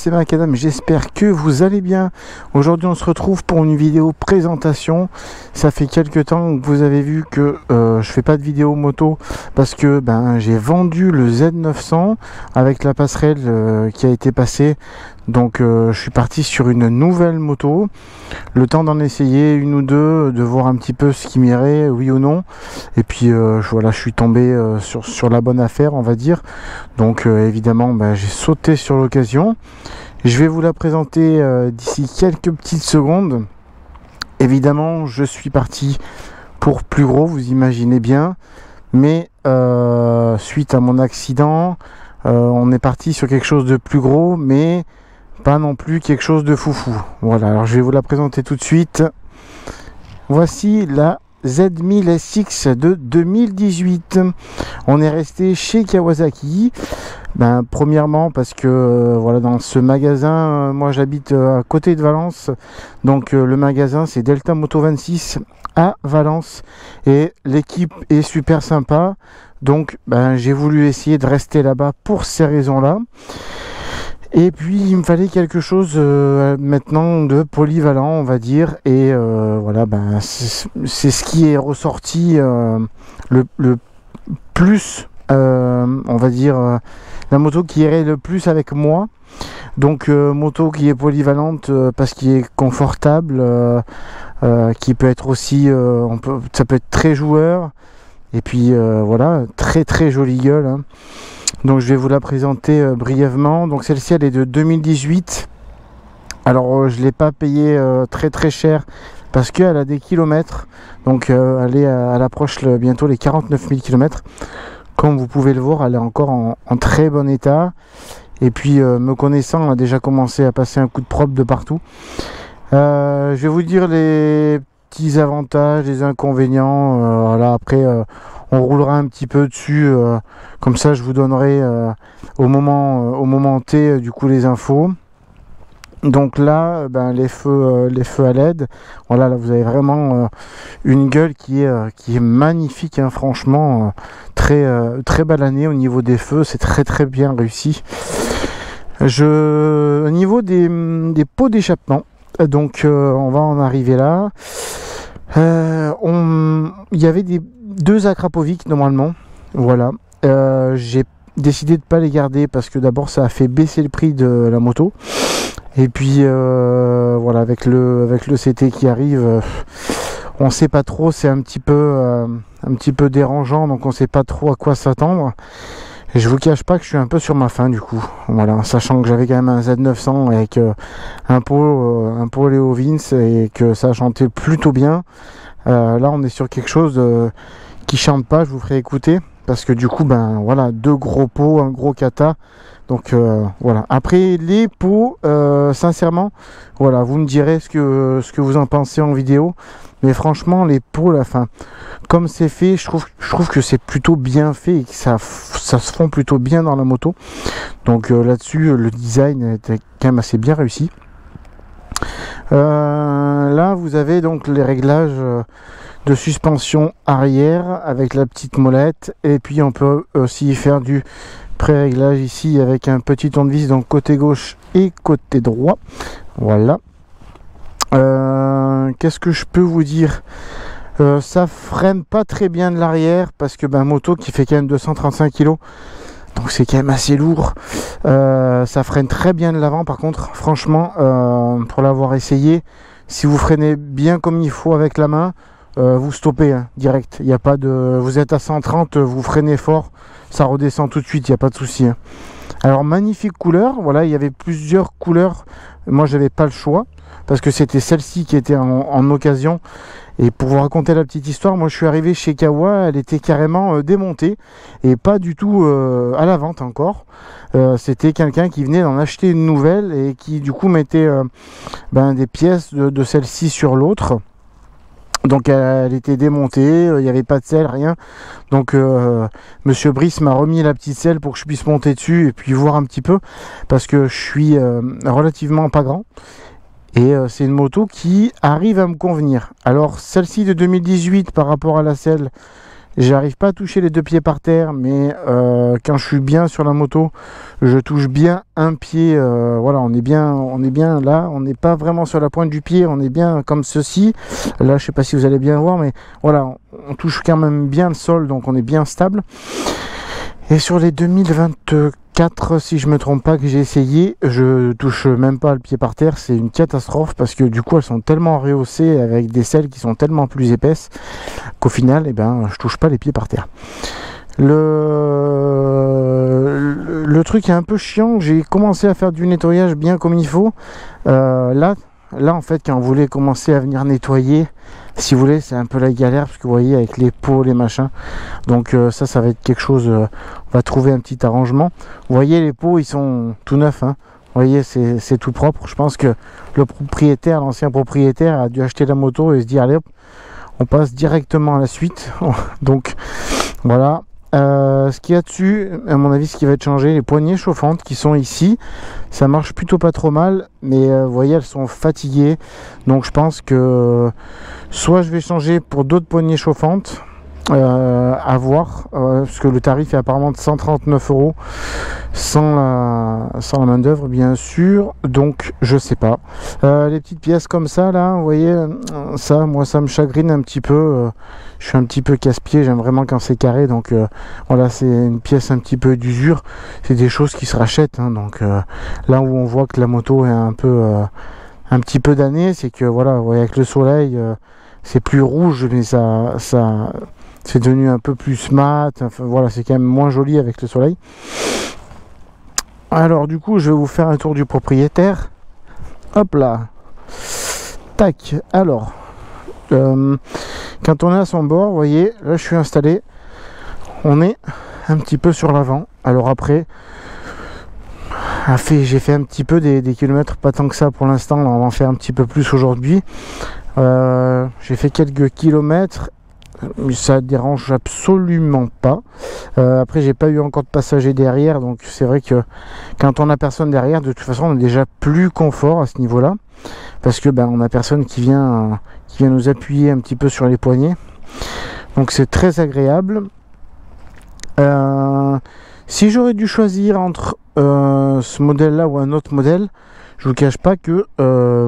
c'est Macadam, j'espère que vous allez bien. Aujourd'hui on se retrouve pour une vidéo présentation. Ça fait quelques temps que vous avez vu que je fais pas de vidéo moto parce que j'ai vendu le Z900 avec la passerelle qui a été passée. Donc je suis parti sur une nouvelle moto, le temps d'en essayer une ou deux, de voir un petit peu ce qui m'irait, oui ou non. Et puis voilà, je suis tombé sur la bonne affaire, on va dire. Donc évidemment j'ai sauté sur l'occasion. Je vais vous la présenter d'ici quelques petites secondes. Évidemment je suis parti pour plus gros, vous imaginez bien. Mais suite à mon accident, on est parti sur quelque chose de plus gros, mais pas non plus quelque chose de foufou. Voilà, alors je vais vous la présenter tout de suite. Voici la Z1000 SX de 2018. On est resté chez Kawasaki. Premièrement parce que voilà, dans ce magasin, moi j'habite à côté de Valence, donc le magasin c'est Delta Moto 26 à Valence et l'équipe est super sympa, donc j'ai voulu essayer de rester là-bas pour ces raisons-là. Et puis il me fallait quelque chose maintenant de polyvalent, on va dire, et voilà, c'est ce qui est ressorti le plus, on va dire, la moto qui irait le plus avec moi. Donc moto qui est polyvalente parce qu'il est confortable, qui peut être aussi, ça peut être très joueur, et puis voilà, très jolie gueule, hein. Donc je vais vous la présenter brièvement. Donc celle-ci elle est de 2018. Alors je ne l'ai pas payée très cher parce qu'elle a des kilomètres. Donc elle est elle approche bientôt les 49 000 km. Comme vous pouvez le voir, elle est encore en très bon état. Et puis me connaissant, elle a déjà commencé à passer un coup de propre de partout. Je vais vous dire les petits avantages, les inconvénients. Voilà, après on roulera un petit peu dessus, comme ça je vous donnerai au moment T du coup les infos. Donc là les feux à LED, voilà, là vous avez vraiment une gueule qui est magnifique, hein, franchement, très balanée au niveau des feux, c'est très bien réussi. Au niveau des pots d'échappement, donc on va en arriver là. Il y avait deux Akrapovic normalement, voilà. J'ai décidé de pas les garder parce que d'abord ça a fait baisser le prix de la moto, et puis voilà, avec le CT qui arrive, on sait pas trop, c'est un petit peu dérangeant, donc on sait pas trop à quoi s'attendre. Et je vous cache pas que je suis un peu sur ma faim du coup, voilà, sachant que j'avais quand même un Z900 avec un pot Leo Vince et que ça chantait plutôt bien. Là on est sur quelque chose qui chante pas, je vous ferai écouter, parce que du coup voilà, deux gros pots, un gros kata. Donc voilà, après les pots, sincèrement, voilà, vous me direz ce que vous en pensez en vidéo, mais franchement les pots, la fin, comme c'est fait, je trouve que c'est plutôt bien fait et que ça se fond plutôt bien dans la moto. Donc là-dessus le design était quand même assez bien réussi. Là vous avez donc les réglages de suspension arrière avec la petite molette, et puis on peut aussi faire du pré-réglage ici avec un petit tournevis, donc côté gauche et côté droit. Voilà. Qu'est-ce que je peux vous dire? Ça freine pas très bien de l'arrière parce que moto qui fait quand même 235 kg, donc c'est quand même assez lourd. Ça freine très bien de l'avant, par contre franchement, pour l'avoir essayé, si vous freinez bien comme il faut avec la main, vous stoppez, hein, direct. Il n'y a pas de, vous êtes à 130, vous freinez fort, ça redescend tout de suite, il n'y a pas de souci, hein. Alors magnifique couleur, voilà, il y avait plusieurs couleurs, moi j'avais pas le choix parce que c'était celle-ci qui était en occasion. Et pour vous raconter la petite histoire, moi je suis arrivé chez Kawa, elle était carrément démontée et pas du tout à la vente encore. C'était quelqu'un qui venait d'en acheter une nouvelle et qui du coup mettait des pièces de celle-ci sur l'autre. Donc elle était démontée, il n'y avait pas de selle, rien. Donc Monsieur Brice m'a remis la petite selle pour que je puisse monter dessus et puis voir un petit peu, parce que je suis relativement pas grand. Et c'est une moto qui arrive à me convenir. Alors celle-ci de 2018 par rapport à la selle J'arrive pas à toucher les deux pieds par terre, mais quand je suis bien sur la moto, je touche bien un pied. Voilà, on est bien là. On n'est pas vraiment sur la pointe du pied, on est bien comme ceci. Là, je sais pas si vous allez bien voir, mais voilà, on touche quand même bien le sol, donc on est bien stable. Et sur les 2024, si je me trompe pas, que j'ai essayé, je touche même pas le pied par terre. C'est une catastrophe parce que du coup elles sont tellement rehaussées avec des selles qui sont tellement plus épaisses qu'au final, je touche pas les pieds par terre. Le truc est un peu chiant. J'ai commencé à faire du nettoyage bien comme il faut. Là en fait, quand vous voulez commencer à venir nettoyer, si vous voulez, c'est un peu la galère parce que vous voyez avec les pots, les machins. Donc ça va être quelque chose. On va trouver un petit arrangement. Vous voyez, les pots, ils sont tout neufs. Hein. Vous voyez, c'est tout propre. Je pense que le propriétaire, l'ancien propriétaire, a dû acheter la moto et se dire allez hop, on passe directement à la suite. Donc voilà. Ce qu'il y a dessus, à mon avis, ce qui va être changé, les poignées chauffantes qui sont ici, ça marche plutôt pas trop mal, mais vous voyez, elles sont fatiguées, donc je pense que soit je vais changer pour d'autres poignées chauffantes, à voir, parce que le tarif est apparemment de 139 € sans la main d'œuvre bien sûr, donc je sais pas. Les petites pièces comme ça là, vous voyez, ça moi ça me chagrine un petit peu. Je suis un petit peu casse-pied, j'aime vraiment quand c'est carré, donc voilà, c'est une pièce un petit peu d'usure. C'est des choses qui se rachètent, hein, donc là où on voit que la moto est un petit peu damnée, c'est que voilà, vous voyez, avec le soleil, c'est plus rouge, mais ça c'est devenu un peu plus mat. Enfin, voilà, c'est quand même moins joli avec le soleil. Alors du coup, je vais vous faire un tour du propriétaire. Hop là. Tac. Alors, quand on est à son bord, vous voyez, là je suis installé. On est un petit peu sur l'avant. Alors après, j'ai fait un petit peu des kilomètres, pas tant que ça pour l'instant. On va en faire un petit peu plus aujourd'hui. J'ai fait quelques kilomètres. Mais ça dérange absolument pas. Après, j'ai pas eu encore de passager derrière, donc c'est vrai que quand on a personne derrière, de toute façon, on est déjà plus confort à ce niveau-là, parce que on a personne qui vient nous appuyer un petit peu sur les poignets. Donc c'est très agréable. Si j'aurais dû choisir entre ce modèle-là ou un autre modèle, je vous cache pas que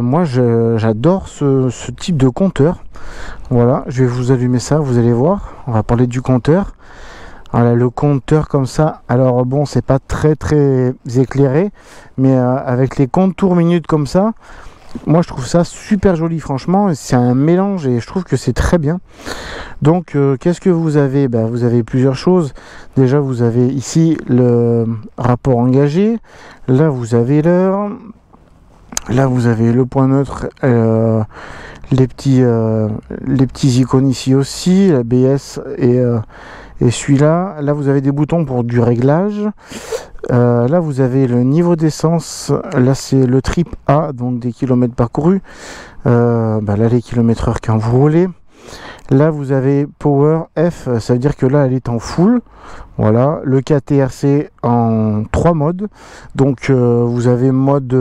moi j'adore ce type de compteur. Voilà, je vais vous allumer ça, vous allez voir. On va parler du compteur. Voilà, le compteur comme ça. Alors bon, c'est pas très éclairé, mais avec les contours minutes comme ça, moi je trouve ça super joli, franchement. C'est un mélange et je trouve que c'est très bien. Donc qu'est-ce que vous avez? Vous avez plusieurs choses. Déjà, vous avez ici le rapport engagé. Là, vous avez l'heure. Là, vous avez le point neutre, les petits icônes ici aussi, l'ABS et celui-là. Là, vous avez des boutons pour du réglage. Là, vous avez le niveau d'essence. Là, c'est le trip A, donc des kilomètres parcourus. Là, les kilomètres-heure quand vous roulez. Là, vous avez Power F, ça veut dire que là, elle est en full. Voilà, le KTRC en 3 modes. Donc, vous avez mode...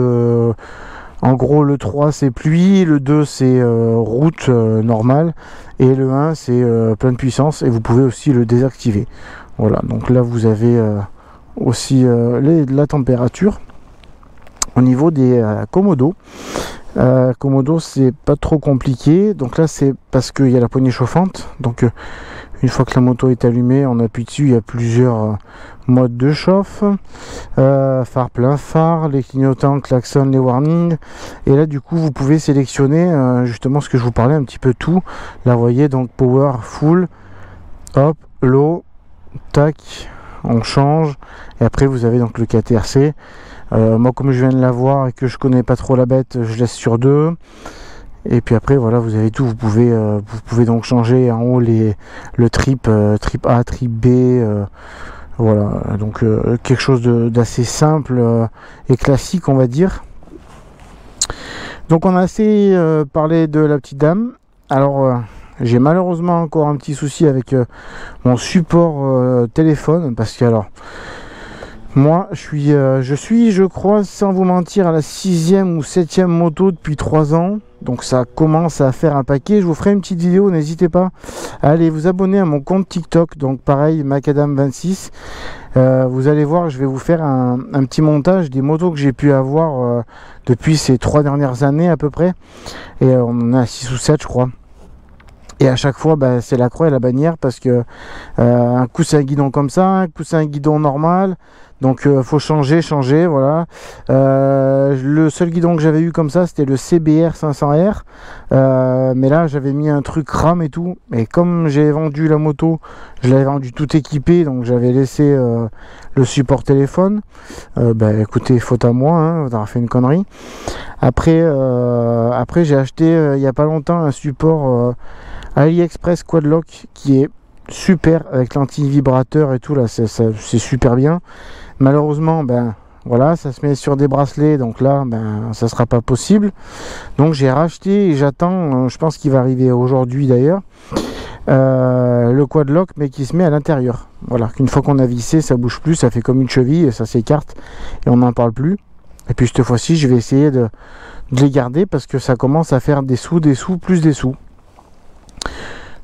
en gros, le 3 c'est pluie, le 2 c'est route normale, et le 1 c'est pleine puissance, et vous pouvez aussi le désactiver. Voilà, donc là vous avez aussi la température. Au niveau des commodos, commodo c'est pas trop compliqué, donc là c'est parce qu'il y a la poignée chauffante, donc une fois que la moto est allumée, on appuie dessus, il y a plusieurs modes de chauffe, phare plein phare, les clignotants, klaxon, les warnings, et là du coup vous pouvez sélectionner justement ce que je vous parlais un petit peu tout. Là vous voyez, donc power, full, hop, low, tac, on change, et après vous avez donc le KTRC. Moi comme je viens de l'avoir et que je connais pas trop la bête, je laisse sur 2. Et puis après voilà, vous avez tout. Vous pouvez donc changer en haut le trip A, trip B. Voilà, donc quelque chose d'assez simple et classique, on va dire. Donc on a assez parlé de la petite dame. Alors j'ai malheureusement encore un petit souci avec mon support téléphone, parce que alors moi je suis je crois sans vous mentir à la 6e ou 7e moto depuis 3 ans. donc ça commence à faire un paquet. Je vous ferai une petite vidéo, n'hésitez pas à aller vous abonner à mon compte TikTok, donc pareil, Macadam26. Vous allez voir, je vais vous faire un petit montage des motos que j'ai pu avoir depuis ces 3 dernières années à peu près, et on en a 6 ou 7 je crois. Et à chaque fois, bah, c'est la croix et la bannière, parce que un coup c'est un guidon comme ça, un coup c'est un guidon normal. Donc faut changer, voilà. Le seul guidon que j'avais eu comme ça, c'était le CBR 500R. Mais là, j'avais mis un truc RAM et tout. Et comme j'ai vendu la moto, je l'avais vendu tout équipé, donc j'avais laissé le support téléphone. Bah écoutez, faute à moi, hein, on aura fait une connerie. Après j'ai acheté il y a pas longtemps un support AliExpress Quadlock qui est super, avec l'anti-vibrateur et tout, là c'est super bien. Malheureusement, ben voilà, ça se met sur des bracelets, donc là ben ça sera pas possible. Donc j'ai racheté et j'attends, je pense qu'il va arriver aujourd'hui d'ailleurs, le Quadlock, mais qui se met à l'intérieur. Voilà, qu'une fois qu'on a vissé, ça bouge plus, ça fait comme une cheville et ça s'écarte et on n'en parle plus. Et puis cette fois-ci, je vais essayer de les garder, parce que ça commence à faire des sous, plus des sous.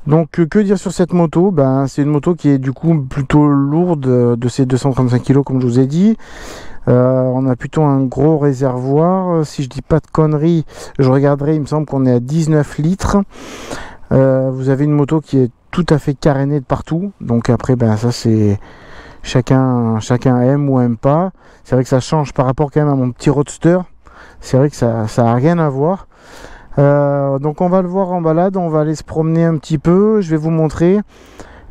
Donc que dire sur cette moto? Ben, c'est une moto qui est du coup plutôt lourde, de ses 235 kg comme je vous ai dit. On a plutôt un gros réservoir, si je dis pas de conneries, je regarderai, il me semble qu'on est à 19 litres. Vous avez une moto qui est tout à fait carénée de partout, donc après ben ça c'est chacun aime ou aime pas. C'est vrai que ça change par rapport quand même à mon petit roadster, c'est vrai que ça a rien à voir. Donc on va le voir en balade, on va aller se promener un petit peu, je vais vous montrer,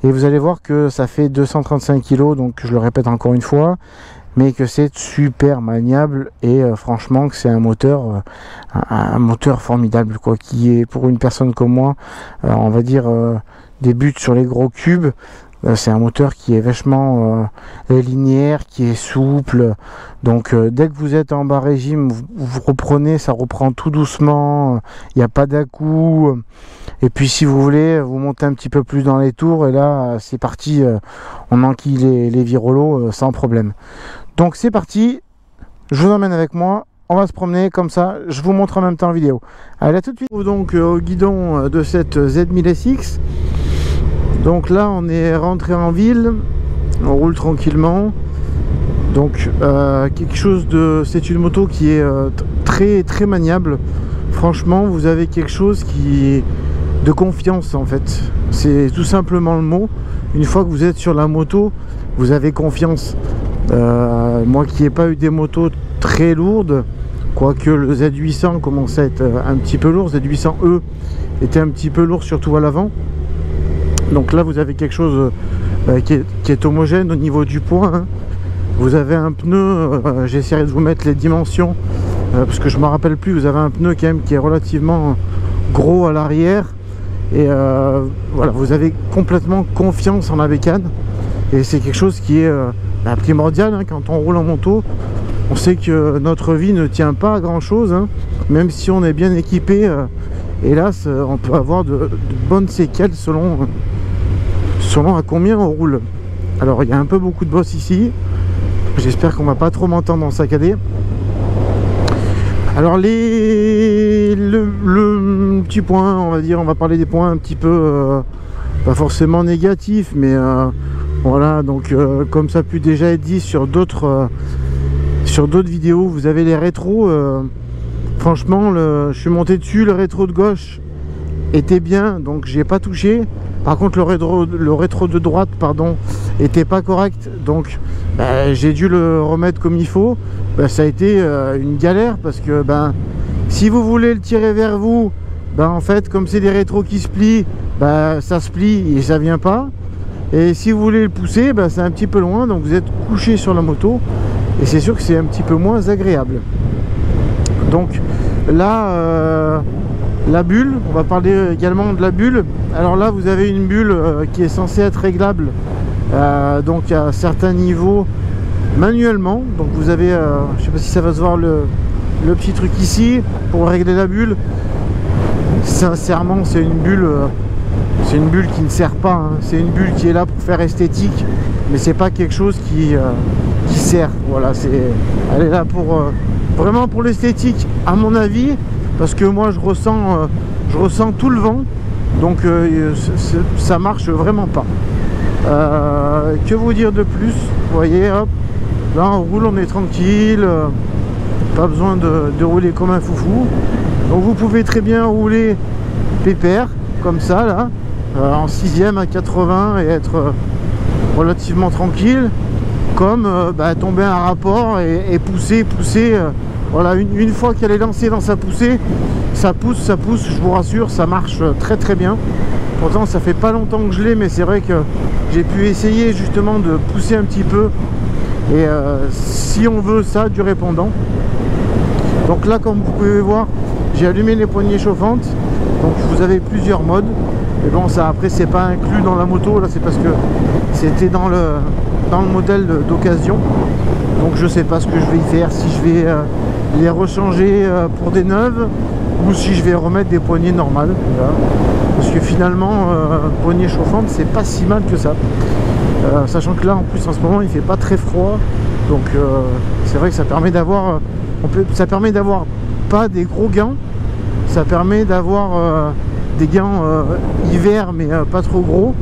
et vous allez voir que ça fait 235 kg, donc je le répète encore une fois, mais que c'est super maniable, et franchement que c'est un moteur formidable, quoi, qui est pour une personne comme moi, on va dire débute sur les gros cubes. C'est un moteur qui est vachement linéaire, qui est souple. Donc dès que vous êtes en bas régime, vous reprenez, ça reprend tout doucement. Il n'y a pas d'à-coup. Et puis si vous voulez, vous montez un petit peu plus dans les tours. Et là, c'est parti. On enquille les virolos sans problème. Donc c'est parti. Je vous emmène avec moi. On va se promener comme ça. Je vous montre en même temps en vidéo. Allez, à tout de suite. Donc au guidon de cette Z1000SX. Donc là on est rentré en ville, on roule tranquillement. Donc quelque chose de, c'est une moto qui est très maniable. Franchement, vous avez quelque chose qui est de confiance en fait. C'est tout simplement le mot. Une fois que vous êtes sur la moto, vous avez confiance. Moi qui n'ai pas eu des motos très lourdes, quoique le Z800 commence à être un petit peu lourd, Z800E était un petit peu lourd surtout à l'avant. Donc là vous avez quelque chose qui est homogène au niveau du poids, hein. Vous avez un pneu, j'essaierai de vous mettre les dimensions parce que je ne me rappelle plus. Vous avez un pneu quand même qui est relativement gros à l'arrière, et voilà, vous avez complètement confiance en la bécane, et c'est quelque chose qui est primordial, hein. Quand on roule en moto, on sait que notre vie ne tient pas à grand chose, hein. Même si on est bien équipé, hélas on peut avoir de bonnes séquelles selon à combien on roule. Alors il y a un peu beaucoup de boss ici, j'espère qu'on va pas trop m'entendre en saccader. Alors le petit point, on va dire, on va parler des points un petit peu pas forcément négatifs, mais voilà. Donc comme ça a pu déjà être dit sur d'autres vidéos, vous avez les rétros. Franchement, je suis monté dessus, le rétro de gauche était bien, donc j'ai pas touché. Par contre le rétro de droite, pardon, était pas correct, donc j'ai dû le remettre comme il faut. Ça a été une galère, parce que si vous voulez le tirer vers vous, en fait comme c'est des rétros qui se plient, ça se plie et ça vient pas. Et si vous voulez le pousser, c'est un petit peu loin, donc vous êtes couché sur la moto, et c'est sûr que c'est un petit peu moins agréable. Donc là la bulle, on va parler également de la bulle. Alors là vous avez une bulle qui est censée être réglable, donc à certains niveaux manuellement. Donc vous avez, je sais pas si ça va se voir, le petit truc ici pour régler la bulle. Sincèrement c'est une bulle qui ne sert pas, hein. C'est une bulle qui est là pour faire esthétique, mais c'est pas quelque chose qui sert. Voilà, elle est là pour vraiment pour l'esthétique à mon avis. parce que moi je ressens tout le vent, donc ça marche vraiment pas. Que vous dire de plus? Vous voyez, hop, là on roule, on est tranquille, pas besoin de rouler comme un foufou. Donc vous pouvez très bien rouler pépère comme ça là, en 6e à 80 et être relativement tranquille, comme tomber un rapport et pousser, voilà, une fois qu'elle est lancée dans sa poussée, ça pousse, je vous rassure, ça marche très très bien. Pourtant ça fait pas longtemps que je l'ai, mais c'est vrai que j'ai pu essayer justement de pousser un petit peu, et si on veut ça, du répondant. Donc là, comme vous pouvez voir, j'ai allumé les poignées chauffantes, donc vous avez plusieurs modes. Et bon, ça après c'est pas inclus dans la moto, là c'est parce que c'était dans le modèle d'occasion. Donc je sais pas ce que je vais y faire, si je vais les rechanger pour des neuves ou si je vais remettre des poignées normales. Voilà. Parce que finalement, poignées chauffantes, c'est pas si mal que ça. Sachant que là en plus en ce moment il fait pas très froid, donc c'est vrai que ça permet d'avoir pas des gros gants, ça permet d'avoir des gants hiver mais pas trop gros,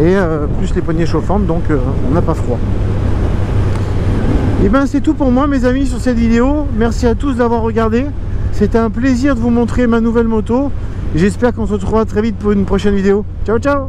et plus les poignées chauffantes, donc on n'a pas froid. Et ben c'est tout pour moi mes amis sur cette vidéo. Merci à tous d'avoir regardé, c'était un plaisir de vous montrer ma nouvelle moto. J'espère qu'on se retrouvera très vite pour une prochaine vidéo. Ciao ciao.